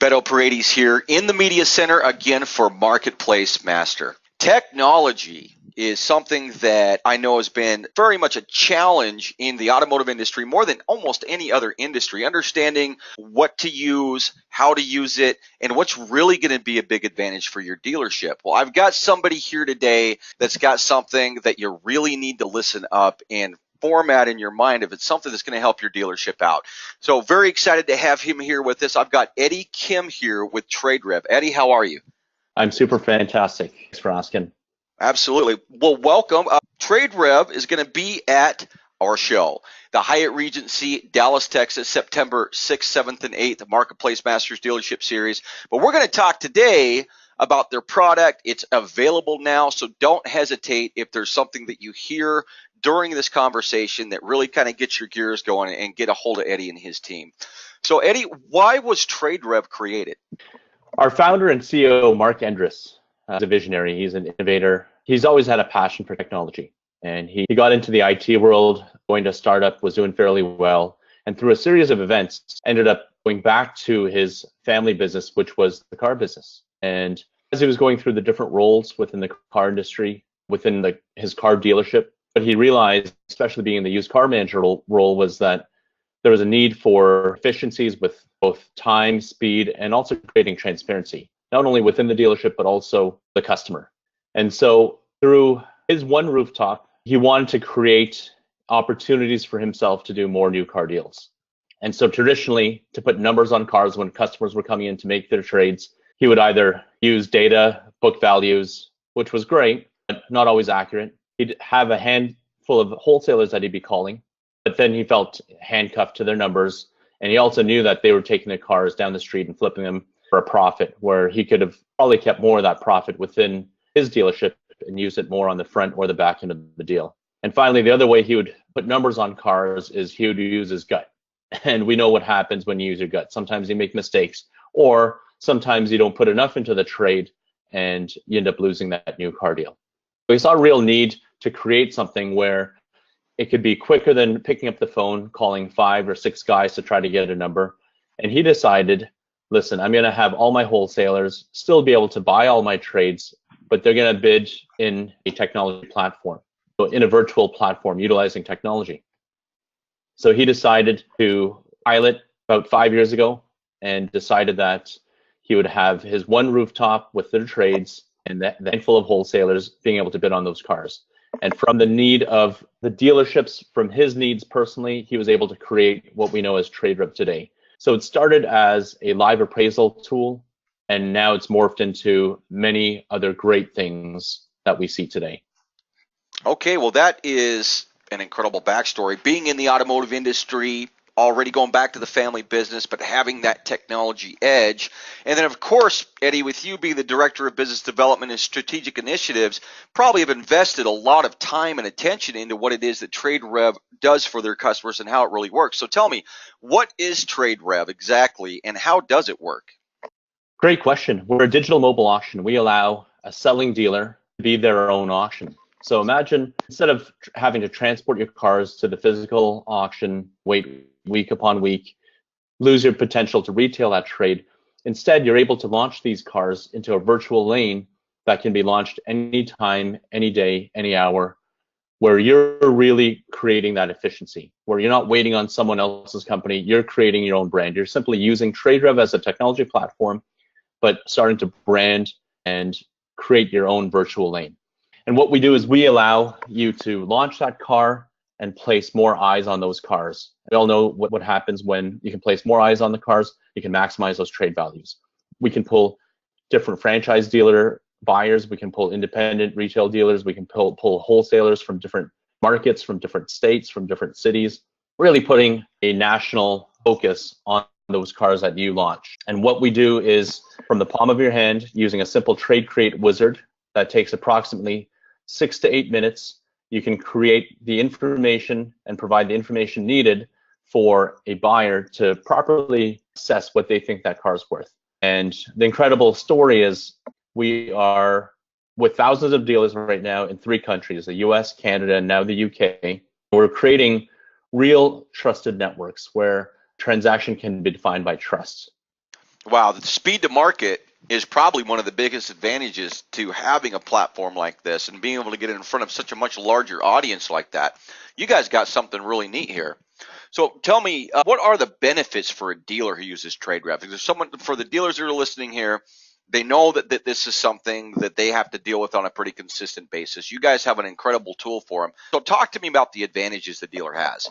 Beto Paredes here in the Media Center again for Marketplace Master. Technology is something that I know has been very much a challenge in the automotive industry more than almost any other industry. Understanding what to use, how to use it, and what's really going to be a big advantage for your dealership. Well, I've got somebody here today that's got something that you really need to listen up and format in your mind if it's something that's going to help your dealership out. So very excited to have him here with us. I've got Eddie Kim here with TradeRev. Eddie, how are you? I'm super fantastic. Thanks for asking. Absolutely. Well, welcome. TradeRev is going to be at our show, the Hyatt Regency, Dallas, Texas, September 6th, 7th, and 8th, Marketplace Masters Dealership Series. But we're going to talk today about their product. It's available now, so don't hesitate if there's something that you hear during this conversation that really kind of gets your gears going, and get a hold of Eddie and his team. So, Eddie, why was TradeRev created? Our founder and CEO, Mark Endres, is a visionary. He's an innovator. He's always had a passion for technology. And he got into the IT world, going to a startup, was doing fairly well. And through a series of events, ended up going back to his family business, which was the car business. And as he was going through the different roles within the car industry, within his car dealership, what he realized, especially being in the used car manager role, was that there was a need for efficiencies with both time, speed, and also creating transparency, not only within the dealership, but also the customer. And so through his one rooftop, he wanted to create opportunities for himself to do more new car deals. And so traditionally, to put numbers on cars when customers were coming in to make their trades, he would either use data, book values, which was great, but not always accurate. He'd have a handful of wholesalers that he'd be calling, but then he felt handcuffed to their numbers. And he also knew that they were taking the cars down the street and flipping them for a profit, where he could have probably kept more of that profit within his dealership and used it more on the front or the back end of the deal. And finally, the other way he would put numbers on cars is he would use his gut. And we know what happens when you use your gut. Sometimes you make mistakes, or sometimes you don't put enough into the trade and you end up losing that new car deal. So we saw a real need to create something where it could be quicker than picking up the phone, calling 5 or 6 guys to try to get a number. And he decided, listen, I'm going to have all my wholesalers still be able to buy all my trades, but they're going to bid in a technology platform, so in a virtual platform utilizing technology. So he decided to pilot about 5 years ago and decided that he would have his one rooftop with their trades and the handful of wholesalers being able to bid on those cars. And from the need of the dealerships, from his needs personally, he was able to create what we know as TradeRev today. So it started as a live appraisal tool, and now it's morphed into many other great things that we see today. Okay, well, that is an incredible backstory. Being in the automotive industry, already going back to the family business, but having that technology edge. And then, of course, Eddie, with you being the Director of Business Development and Strategic Initiatives, probably have invested a lot of time and attention into what it is that TradeRev does for their customers and how it really works. So tell me, what is TradeRev exactly, and how does it work? Great question. We're a digital mobile auction. We allow a selling dealer to be their own auction. So imagine, instead of having to transport your cars to the physical auction, wait week upon week, lose your potential to retail that trade, instead you're able to launch these cars into a virtual lane that can be launched anytime, any day, any hour, where you're really creating that efficiency, where you're not waiting on someone else's company, you're creating your own brand. You're simply using TradeRev as a technology platform, but starting to brand and create your own virtual lane. And what we do is we allow you to launch that car and place more eyes on those cars. We all know what happens when you can place more eyes on the cars. You can maximize those trade values. We can pull different franchise dealer buyers. We can pull independent retail dealers. We can pull wholesalers from different markets, from different states, from different cities, really putting a national focus on those cars that you launch. And what we do is, from the palm of your hand, using a simple trade create wizard that takes approximately 6 to 8 minutes, you can create the information and provide the information needed for a buyer to properly assess what they think that car is worth. And the incredible story is we are with thousands of dealers right now in 3 countries, the US, Canada, and now the UK. We're creating real trusted networks where transaction can be defined by trust. Wow, the speed to market is probably one of the biggest advantages to having a platform like this and being able to get in front of such a much larger audience like that. You guys got something really neat here. So tell me, what are the benefits for a dealer who uses TradeRev? If there's someone, for the dealers that are listening here, they know that this is something that they have to deal with on a pretty consistent basis. You guys have an incredible tool for them. So talk to me about the advantages the dealer has.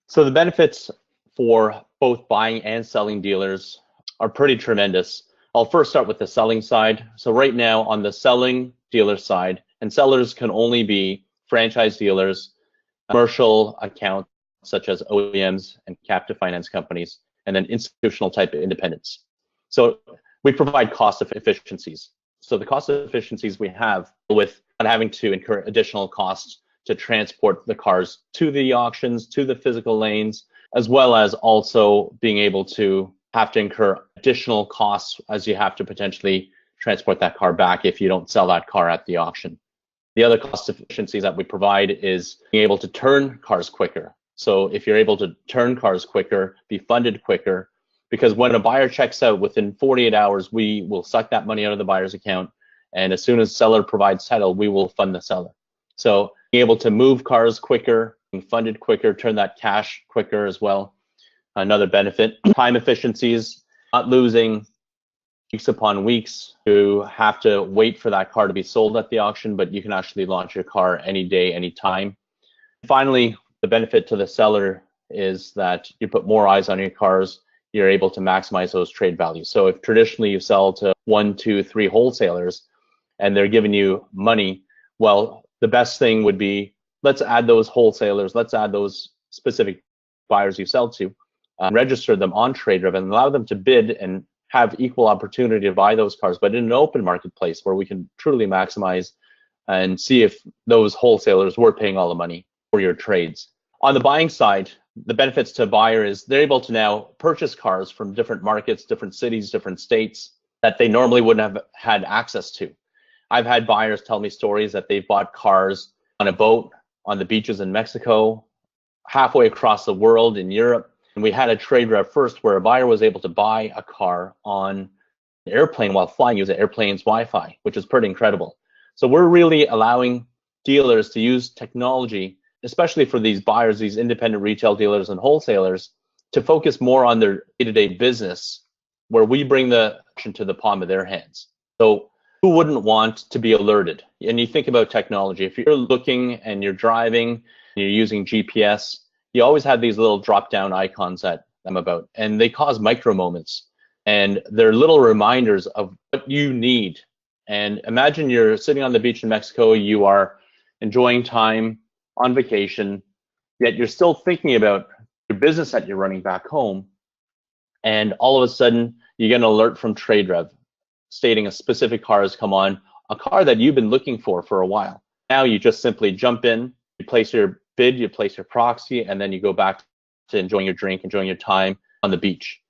So the benefits for both buying and selling dealers are pretty tremendous. I'll first start with the selling side. So right now on the selling dealer side, and sellers can only be franchise dealers, commercial accounts such as OEMs and captive finance companies, and then institutional type independents. So we provide cost efficiencies. So the cost efficiencies we have with not having to incur additional costs to transport the cars to the auctions, to the physical lanes, as well as also being able to have to incur additional costs as you have to potentially transport that car back if you don't sell that car at the auction. The other cost efficiencies that we provide is being able to turn cars quicker. So if you're able to turn cars quicker, be funded quicker, because when a buyer checks out within 48 hours, we will suck that money out of the buyer's account. And as soon as seller provides title, we will fund the seller. So being able to move cars quicker, being funded quicker, turn that cash quicker as well. Another benefit, time efficiencies, not losing weeks upon weeks to have to wait for that car to be sold at the auction, but you can actually launch your car any day, any time. Finally, the benefit to the seller is that you put more eyes on your cars, you're able to maximize those trade values. So if traditionally you sell to 1, 2, 3 wholesalers and they're giving you money, well, the best thing would be, let's add those wholesalers, let's add those specific buyers you sell to, register them on TradeRev and allow them to bid and have equal opportunity to buy those cars, but in an open marketplace where we can truly maximize and see if those wholesalers were paying all the money for your trades. On the buying side, the benefits to a buyer is they're able to now purchase cars from different markets, different cities, different states that they normally wouldn't have had access to. I've had buyers tell me stories that they've bought cars on a boat on the beaches in Mexico, halfway across the world in Europe. And we had a TradeRev first where a buyer was able to buy a car on an airplane while flying using the airplane's Wi-Fi, which is pretty incredible. So we're really allowing dealers to use technology, especially for these buyers, these independent retail dealers and wholesalers, to focus more on their day-to-day business, where we bring the action to the palm of their hands. So who wouldn't want to be alerted? And you think about technology. If you're looking and you're driving and you're using GPS, you always have these little drop-down icons that I'm about, and they cause micro moments. And they're little reminders of what you need. And imagine you're sitting on the beach in Mexico, you are enjoying time on vacation, yet you're still thinking about your business that you're running back home. And all of a sudden, you get an alert from TradeRev stating a specific car has come on, a car that you've been looking for a while. Now you just simply jump in, you place your bid, you place your proxy, and then you go back to enjoying your drink, enjoying your time on the beach.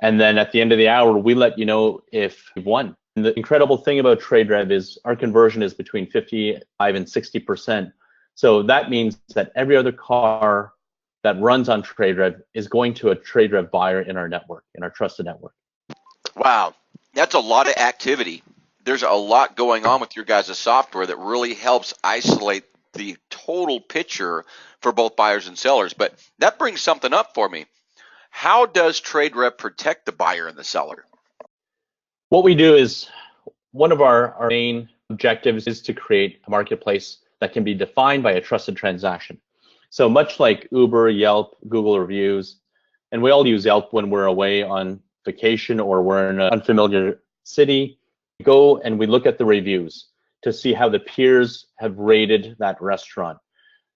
And then at the end of the hour, we let you know if you've won. And the incredible thing about TradeRev is our conversion is between 55 and 60%. So that means that every other car that runs on TradeRev is going to a TradeRev buyer in our network, in our trusted network. Wow, that's a lot of activity. There's a lot going on with your guys' software that really helps isolate the total picture for both buyers and sellers. But that brings something up for me. How does TradeRev protect the buyer and the seller? What we do is, one of our main objectives is to create a marketplace that can be defined by a trusted transaction. So much like Uber, Yelp, Google reviews, and we all use Yelp when we're away on vacation or we're in an unfamiliar city, we go and we look at the reviews to see how the peers have rated that restaurant.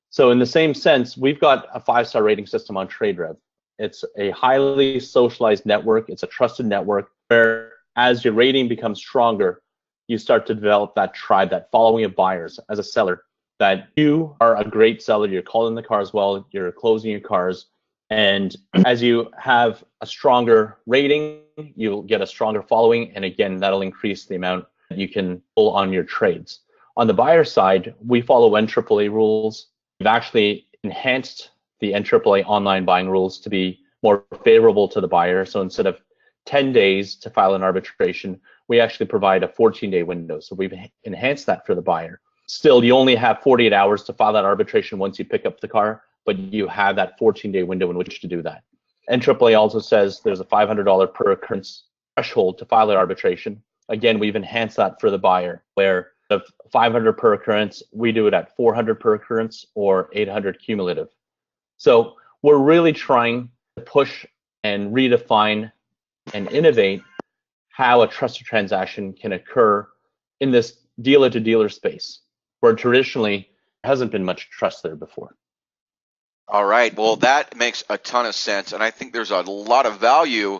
So in the same sense, we've got a 5-star rating system on TradeRev. It's a highly socialized network. It's a trusted network where as your rating becomes stronger, you start to develop that tribe, that following of buyers as a seller, that you are a great seller, you're calling the cars well, you're closing your cars. And as you have a stronger rating, you'll get a stronger following. And again, that'll increase the amount that you can pull on your trades. On the buyer side, we follow NAAA rules. We've actually enhanced the NAAA online buying rules to be more favorable to the buyer. So instead of 10 days to file an arbitration. We actually provide a 14-day window. So we've enhanced that for the buyer. Still, you only have 48 hours to file that arbitration once you pick up the car, but you have that 14-day window in which to do that. And AAA also says there's a $500 per occurrence threshold to file the arbitration. Again, we've enhanced that for the buyer, where the 500 per occurrence, we do it at 400 per occurrence or 800 cumulative. So we're really trying to push and redefine and innovate how a trusted transaction can occur in this dealer-to-dealer space, where traditionally hasn't been much trust there before. All right. Well, that makes a ton of sense. And I think there's a lot of value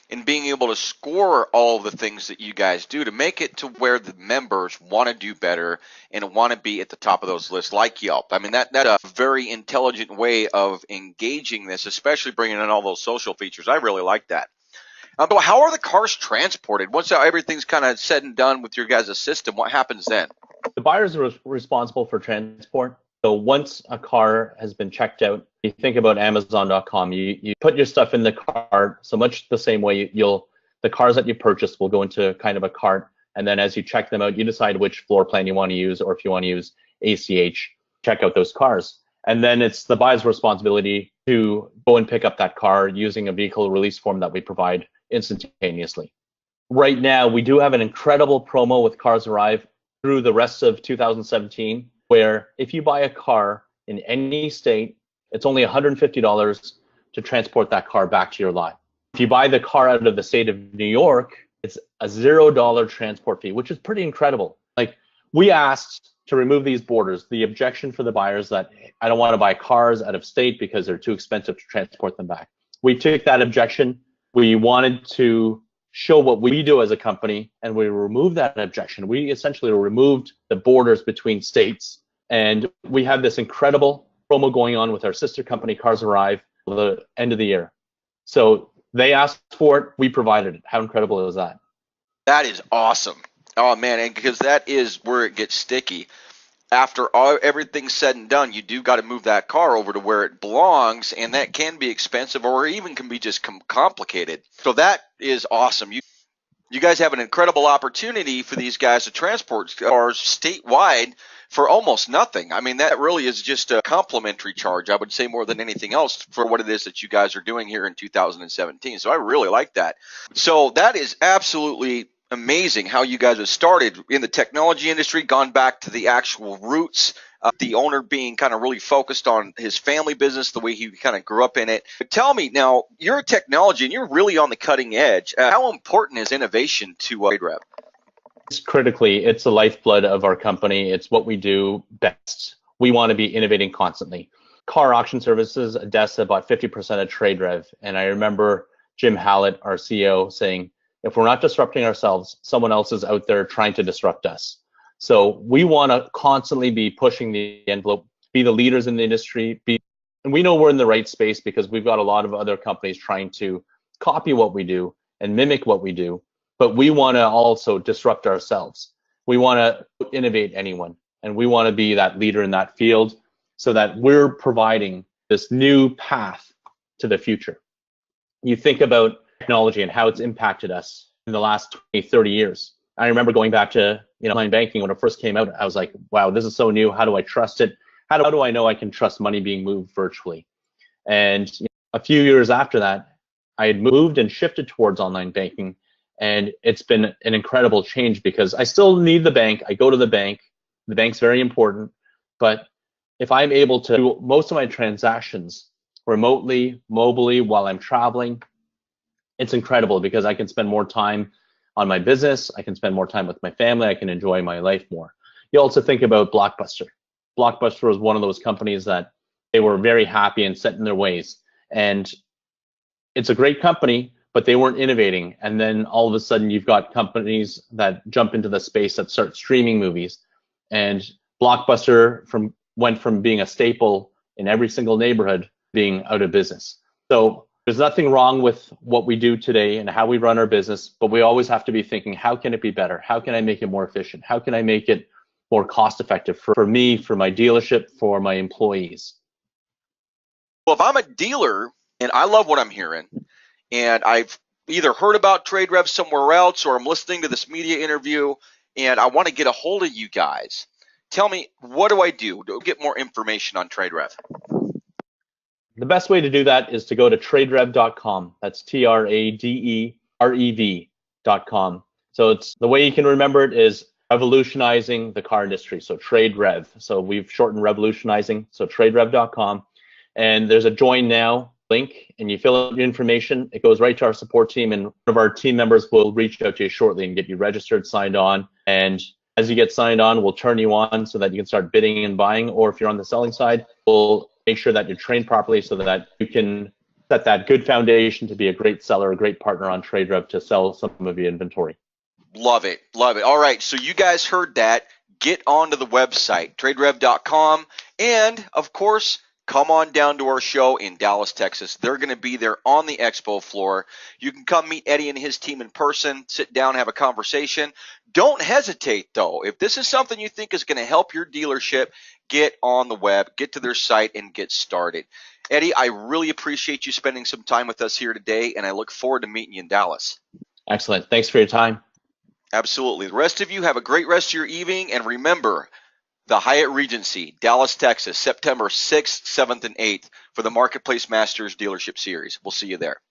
in being able to score all the things that you guys do to make it to where the members want to do better and want to be at the top of those lists like Yelp. I mean, that's a very intelligent way of engaging this, especially bringing in all those social features. I really like that. But how are the cars transported? Once everything's kind of said and done with your guys' system, what happens then? The buyers are responsible for transport. So once a car has been checked out, you think about Amazon.com. You put your stuff in the cart. So much the same way the cars that you purchase will go into kind of a cart, and then as you check them out, you decide which floor plan you want to use, or if you want to use ACH, check out those cars. And then it's the buyer's responsibility to go and pick up that car using a vehicle release form that we provide instantaneously. Right now, we do have an incredible promo with Cars Arrive through the rest of 2017, where if you buy a car in any state, it's only $150 to transport that car back to your lot. If you buy the car out of the state of New York, it's a $0 transport fee, which is pretty incredible. Like, we asked to remove these borders. The objection for the buyers that I don't want to buy cars out of state because they're too expensive to transport them back. We took that objection. We wanted to show what we do as a company, and we removed that objection. We essentially removed the borders between states, and we have this incredible promo going on with our sister company, Cars Arrive, till the end of the year. So they asked for it, we provided it. How incredible is that? That is awesome. Oh, man, and because that is where it gets sticky. After everything's said and done, you do got to move that car over to where it belongs, and that can be expensive or even can be just complicated. So that is awesome. You guys have an incredible opportunity for these guys to transport cars statewide for almost nothing. I mean, that really is just a complimentary charge, I would say, more than anything else for what it is that you guys are doing here in 2017. So I really like that. So that is absolutely amazing how you guys have started in the technology industry, gone back to the actual roots, the owner being kind of really focused on his family business, the way he kind of grew up in it. But tell me now, you're a technology and you're really on the cutting edge. How important is innovation to TradeRev? It's the lifeblood of our company. It's what we do best. We want to be innovating constantly. Car auction services, ADESA bought 50% of TradeRev. And I remember Jim Hallett, our CEO, saying, if we're not disrupting ourselves, someone else is out there trying to disrupt us. So we want to constantly be pushing the envelope, be the leaders in the industry, and we know we're in the right space because we've got a lot of other companies trying to copy what we do and mimic what we do, but we want to also disrupt ourselves. We want to innovate anyone, and we want to be that leader in that field so that we're providing this new path to the future. You think about technology and how it's impacted us in the last 20, 30 years. I remember going back to online banking when it first came out. I was like, wow, this is so new. How do I trust it? How do I know I can trust money being moved virtually? And a few years after that, I had moved and shifted towards online banking. And it's been an incredible change because I still need the bank. I go to the bank. The bank's very important. But if I'm able to do most of my transactions remotely, mobily, while I'm traveling, it's incredible because I can spend more time on my business. I can spend more time with my family. I can enjoy my life more. You also think about Blockbuster. Blockbuster was one of those companies that they were very happy and set in their ways. And it's a great company, but they weren't innovating. And then all of a sudden you've got companies that jump into the space that start streaming movies. And Blockbuster went from being a staple in every single neighborhood being out of business. So there's nothing wrong with what we do today and how we run our business, but we always have to be thinking, how can it be better? How can I make it more efficient? How can I make it more cost effective for me, for my dealership, for my employees? Well, if I'm a dealer and I love what I'm hearing, and I've either heard about TradeRev somewhere else or I'm listening to this media interview and I want to get a hold of you guys. Tell me, what do I do to get more information on TradeRev? The best way to do that is to go to TradeRev.com. That's TradeRev.com. So it's the way you can remember it is revolutionizing the car industry. So TradeRev. So we've shortened revolutionizing. So TradeRev.com. And there's a join now link, and you fill out your information. It goes right to our support team, and one of our team members will reach out to you shortly and get you registered, signed on. And as you get signed on, we'll turn you on so that you can start bidding and buying. Or if you're on the selling side, we'll make sure that you're trained properly so that you can set that good foundation to be a great seller, a great partner on TradeRev to sell some of your inventory. Love it. Love it. All right. So you guys heard that. Get onto the website, TradeRev.com. And, of course, come on down to our show in Dallas, Texas. They're going to be there on the expo floor. You can come meet Eddie and his team in person, sit down, have a conversation. Don't hesitate, though. If this is something you think is going to help your dealership, get on the web, get to their site, and get started. Eddie, I really appreciate you spending some time with us here today, and I look forward to meeting you in Dallas. Excellent. Thanks for your time. Absolutely. The rest of you have a great rest of your evening, and remember, the Hyatt Regency, Dallas, Texas, September 6th, 7th, and 8th for the Marketplace Masters Dealership Series. We'll see you there.